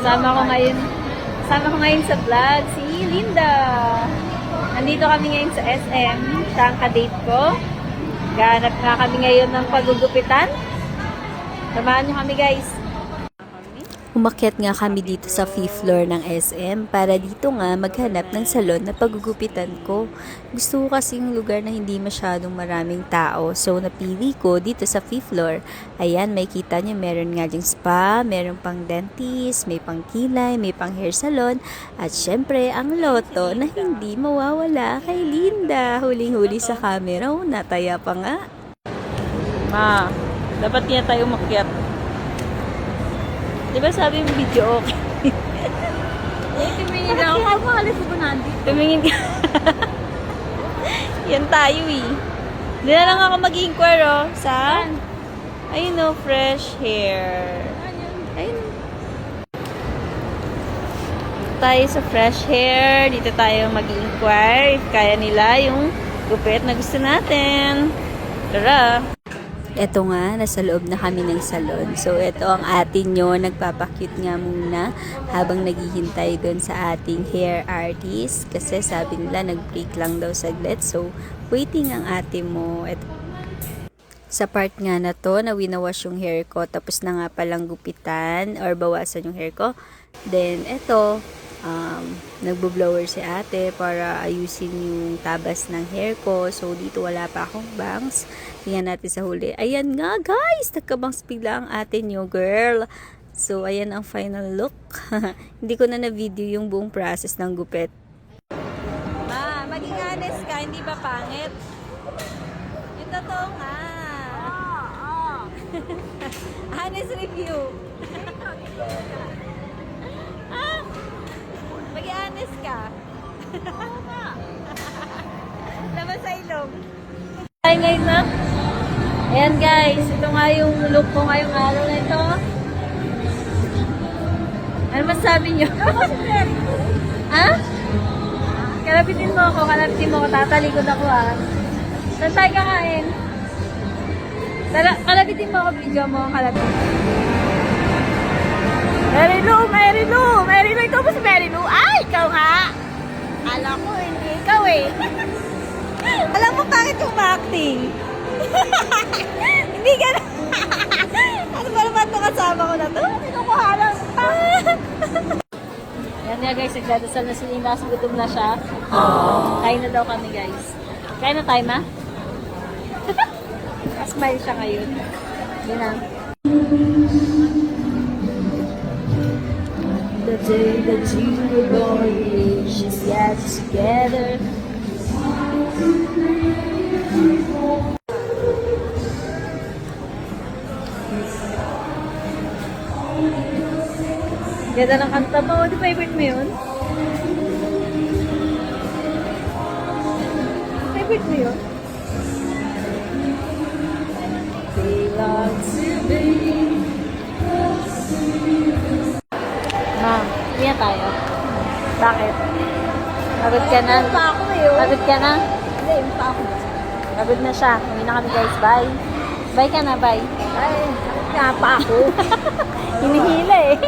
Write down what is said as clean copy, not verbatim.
Kasama ko ngayon sa vlog si Linda. Nandito kami ngayon sa SM. Siya ang kadate ko. Gahanap nga kami ngayon ng pagugupitan. Samahan nyo kami guys. Umakyat nga kami dito sa 5th floor ng SM para dito nga maghanap ng salon na pagugupitan ko. Gusto ko kasi yung lugar na hindi masyadong maraming tao. So napili ko dito sa 5th floor. Ayan, may kita nyo, meron nga ding spa, meron pang dentist, may pang kilay, may pang hair salon. At syempre, ang loto na hindi mawawala kay Linda. Huling-huli sa camera, nataya pa nga. Ma, dapat niya tayo umakyat. Diba sabi yung video okay? Tumingin ako. Bakit mo alis ko nandito? Tumingin ka. Yan tayo eh. Hindi na lang ako mag-inquire sa... Ayun o, fresh hair. Ayun. Tayo sa fresh hair. Dito tayo mag-inquire if kaya nila yung gupit na gusto natin. Tara! Eto nga, nasa loob na kami ng salon. So, eto ang atin nyo, nagpapakute nga muna habang naghihintay doon sa ating hair artist. Kasi sabi nila, nag-break lang daw saglit. So, waiting ang ate mo. Eto. Sa part nga na to, na winawash yung hair ko, tapos na nga palang gupitan or bawasan yung hair ko. Then, eto, nagbo-blower si ate para ayusin yung tabas ng hair ko. So, dito wala pa akong bangs. Tingnan natin sa huli. Ayan nga, guys! Nagkabangs bigla ang ate nyo, girl. So, ayan ang final look. Hindi ko na na-video yung buong process ng gupit. Ma, maging honest ka, hindi ba pangit? Yung totoo nga. Honest review. Maging honest ka. Laban sa ilong. Ay, ngayon na. Ayan guys, ito nga yung look ko ngayong araw na ito. Ano masabi nyo? Ha? Kalapitin mo ako, tatalikod ako ha. Saan tayo kakain? Kalapitin mo ako, video mo, kalapitin. Mary Lou, ikaw ba si Mary Lou? Ay, ikaw nga! Alam ko, hindi ikaw eh. Alam mo, bakit yung acting? Hindi ka na. Ano ba naman itong kasama ko na to? Kinukuhalan pa. Yan nga guys, nagdadasal na si Linda kasi gutom na siya. Kain na daw kami guys. Kain na tayo ma? Smile siya ngayon. Yun na. The day that you were born, she's yet together. Ganda ng kanta mo. Di favorite mo yun? Favorite mo yun? Ma, hindi na tayo. Bakit? Pagod ka na? Pagod ka na? Hindi, yung pa ako. Pagod na siya. Uwi na kami guys. Bye. Bye ka na, bye. Bye. Nga pa ako. Hinihila eh.